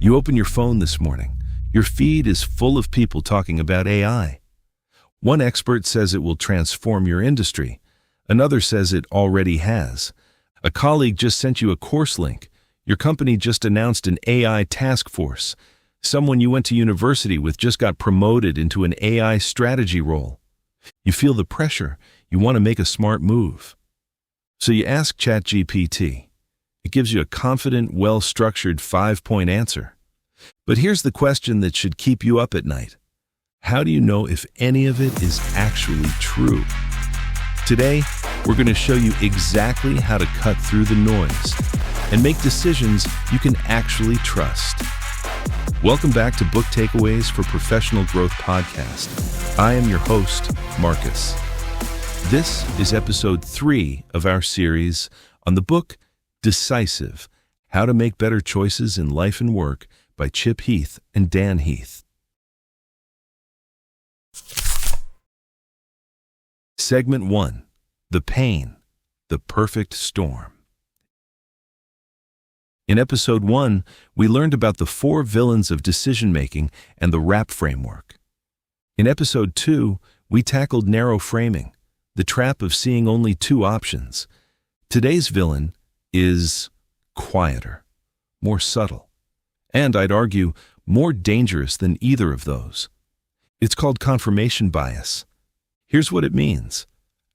You open your phone this morning. Your feed is full of people talking about AI. One expert says it will transform your industry. Another says it already has. A colleague just sent you a course link. Your company just announced an AI task force. Someone you went to university with just got promoted into an AI strategy role. You feel the pressure. You want to make a smart move. So you ask ChatGPT. It gives you a confident, well-structured 5-point answer. But here's the question that should keep you up at night. How do you know if any of it is actually true? Today, we're going to show you exactly how to cut through the noise and make decisions you can actually trust. Welcome back to Book Takeaways for Professional Growth Podcast. I am your host, Marcus. This is episode 3 of our series on the book Decisive: How to Make Better Choices in Life and Work by Chip Heath and Dan Heath. Segment 1. The Pain, the Perfect Storm. In episode 1, we learned about the 4 villains of decision-making and the RAP framework. In episode 2, we tackled narrow framing, the trap of seeing only 2 options. Today's villain is quieter, more subtle, and I'd argue more dangerous than either of those. It's called confirmation bias. Here's what it means.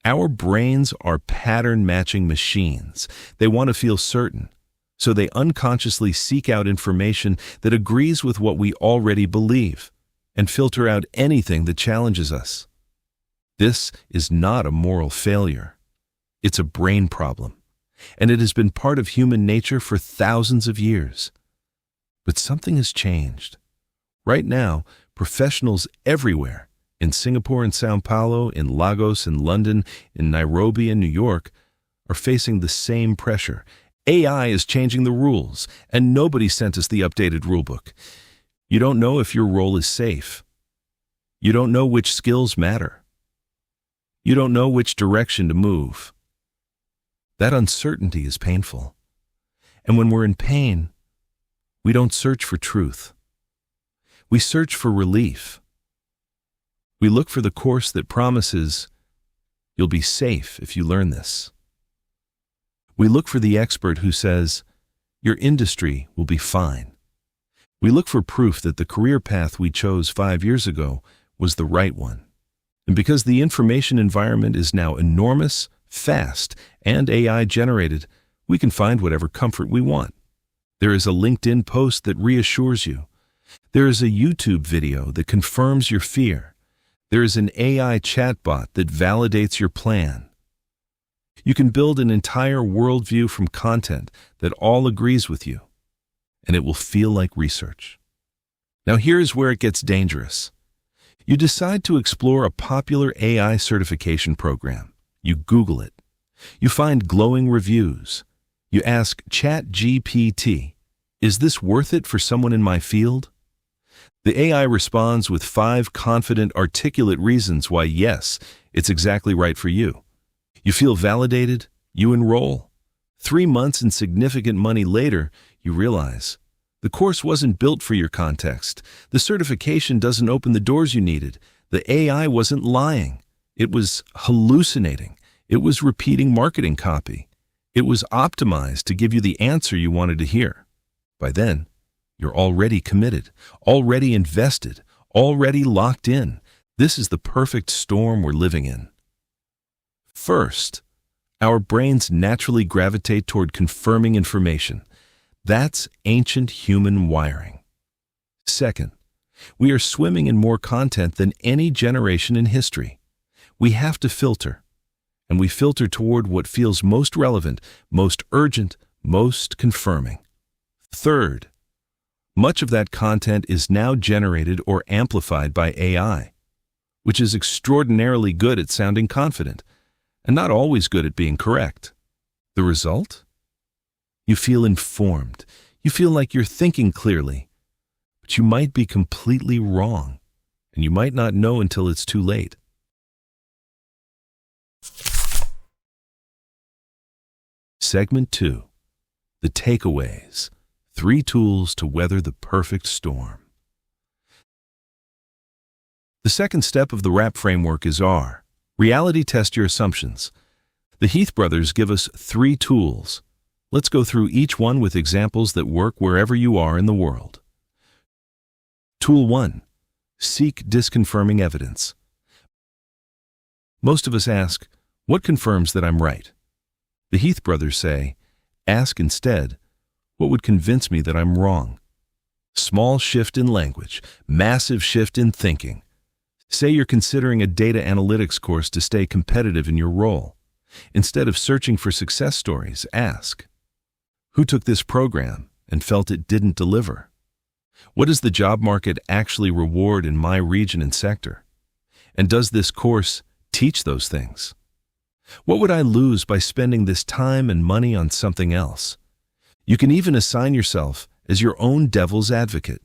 Our brains are pattern-matching machines. They want to feel certain, so they unconsciously seek out information that agrees with what we already believe and filter out anything that challenges us. This is not a moral failure. It's a brain problem, and it has been part of human nature for thousands of years. But something has changed. Right now, professionals everywhere, in Singapore and Sao Paulo, in Lagos and London, in Nairobi and New York, are facing the same pressure. AI is changing the rules, and nobody sent us the updated rulebook. You don't know if your role is safe. You don't know which skills matter. You don't know which direction to move. That uncertainty is painful. And when we're in pain, we don't search for truth. We search for relief. We look for the course that promises, you'll be safe if you learn this. We look for the expert who says, your industry will be fine. We look for proof that the career path we chose 5 years ago was the right one. And because the information environment is now enormous, fast, and AI-generated, we can find whatever comfort we want. There is a LinkedIn post that reassures you. There is a YouTube video that confirms your fear. There is an AI chatbot that validates your plan. You can build an entire worldview from content that all agrees with you, and it will feel like research. Now here's where it gets dangerous. You decide to explore a popular AI certification program. You Google it. You find glowing reviews. You ask ChatGPT, is this worth it for someone in my field? The AI responds with 5 confident, articulate reasons why yes, it's exactly right for you. You feel validated, you enroll. 3 months and significant money later, you realize the course wasn't built for your context. The certification doesn't open the doors you needed. The AI wasn't lying. It was hallucinating. It was repeating marketing copy. It was optimized to give you the answer you wanted to hear. By then, you're already committed, already invested, already locked in. This is the perfect storm we're living in. First, our brains naturally gravitate toward confirming information. That's ancient human wiring. Second, we are swimming in more content than any generation in history. We have to filter, and we filter toward what feels most relevant, most urgent, most confirming. Third, much of that content is now generated or amplified by AI, which is extraordinarily good at sounding confident, and not always good at being correct. The result? You feel informed. You feel like you're thinking clearly, but you might be completely wrong, and you might not know until it's too late. Segment 2. The Takeaways. 3 tools to weather the perfect storm. The second step of the WRAP framework is R. Reality test your assumptions. The Heath brothers give us 3 tools. Let's go through each one with examples that work wherever you are in the world. Tool 1. Seek disconfirming evidence. Most of us ask, what confirms that I'm right? The Heath brothers say, ask instead, what would convince me that I'm wrong? Small shift in language, massive shift in thinking. Say you're considering a data analytics course to stay competitive in your role. Instead of searching for success stories, ask, who took this program and felt it didn't deliver? What does the job market actually reward in my region and sector? And does this course teach those things? What would I lose by spending this time and money on something else? You can even assign yourself as your own devil's advocate.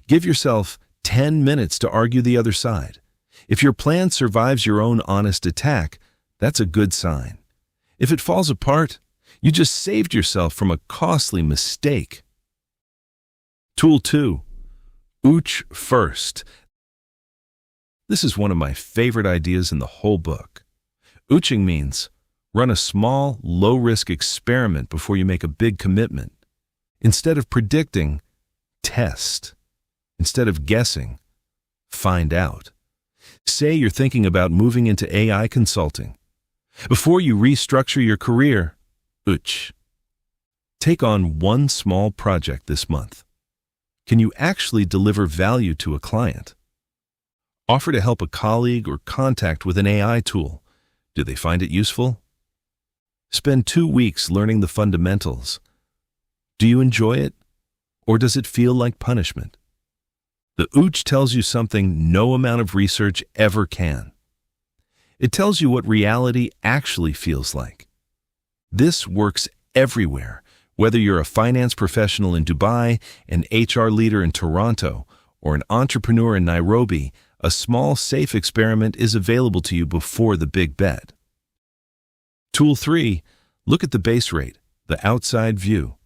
Give yourself 10 minutes to argue the other side. If your plan survives your own honest attack, that's a good sign. If it falls apart, you just saved yourself from a costly mistake. Tool 2. Ooch first. This is one of my favorite ideas in the whole book. Ooching means run a small, low-risk experiment before you make a big commitment. Instead of predicting, test. Instead of guessing, find out. Say you're thinking about moving into AI consulting. Before you restructure your career, ooch. Take on one small project this month. Can you actually deliver value to a client? Offer to help a colleague or contact with an AI tool. Do they find it useful? Spend 2 weeks learning the fundamentals. Do you enjoy it, or does it feel like punishment? The ooch tells you something no amount of research ever can. It tells you what reality actually feels like. This works everywhere, whether you're a finance professional in Dubai, an HR leader in Toronto, or an entrepreneur in Nairobi. A small, safe experiment is available to you before the big bet. Tool 3. Look at the base rate, the outside view.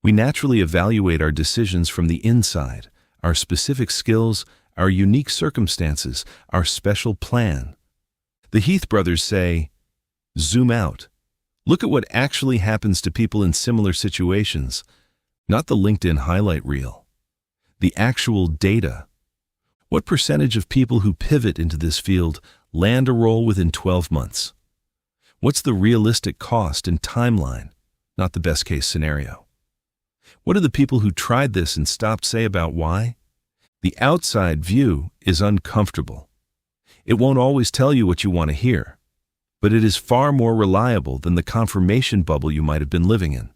We naturally evaluate our decisions from the inside, our specific skills, our unique circumstances, our special plan. The Heath brothers say, zoom out. Look at what actually happens to people in similar situations, not the LinkedIn highlight reel. The actual data. What percentage of people who pivot into this field land a role within 12 months? What's the realistic cost and timeline, not the best-case scenario? What do the people who tried this and stopped say about why? The outside view is uncomfortable. It won't always tell you what you want to hear, but it is far more reliable than the confirmation bubble you might have been living in.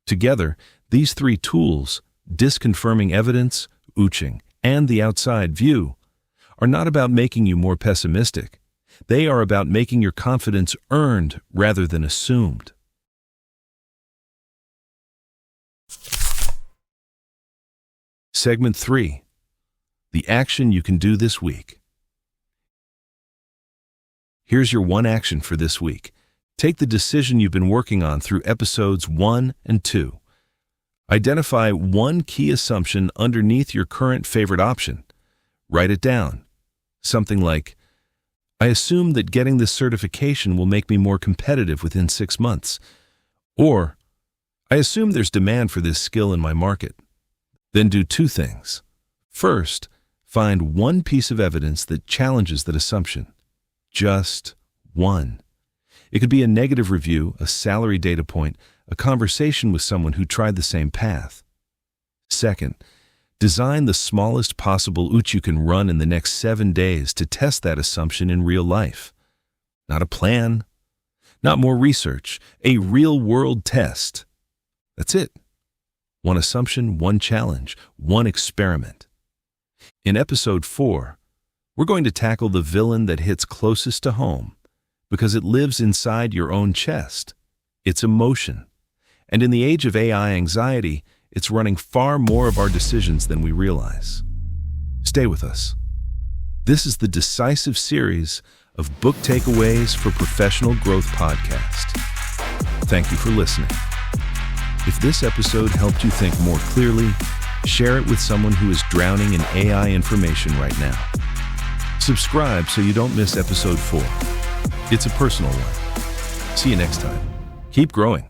Together, these 3 tools, disconfirming evidence, ooching, and the outside view, are not about making you more pessimistic. They are about making your confidence earned rather than assumed. Segment 3. The action you can do this week. Here's your one action for this week. Take the decision you've been working on through episodes 1 and 2. Identify one key assumption underneath your current favorite option. Write it down. Something like, I assume that getting this certification will make me more competitive within 6 months. Or, I assume there's demand for this skill in my market. Then do 2 things. First, find one piece of evidence that challenges that assumption. Just one. It could be a negative review, a salary data point, a conversation with someone who tried the same path. Second, design the smallest possible ooch you can run in the next 7 days to test that assumption in real life. Not a plan, not more research, a real-world test. That's it. One assumption, one challenge, one experiment. In episode 4, we're going to tackle the villain that hits closest to home because it lives inside your own chest. It's emotion. And in the age of AI anxiety, it's running far more of our decisions than we realize. Stay with us. This is the Decisive Series of Book Takeaways for Professional Growth podcast. Thank you for listening. If this episode helped you think more clearly, share it with someone who is drowning in AI information right now. Subscribe so you don't miss episode 4. It's a personal one. See you next time. Keep growing.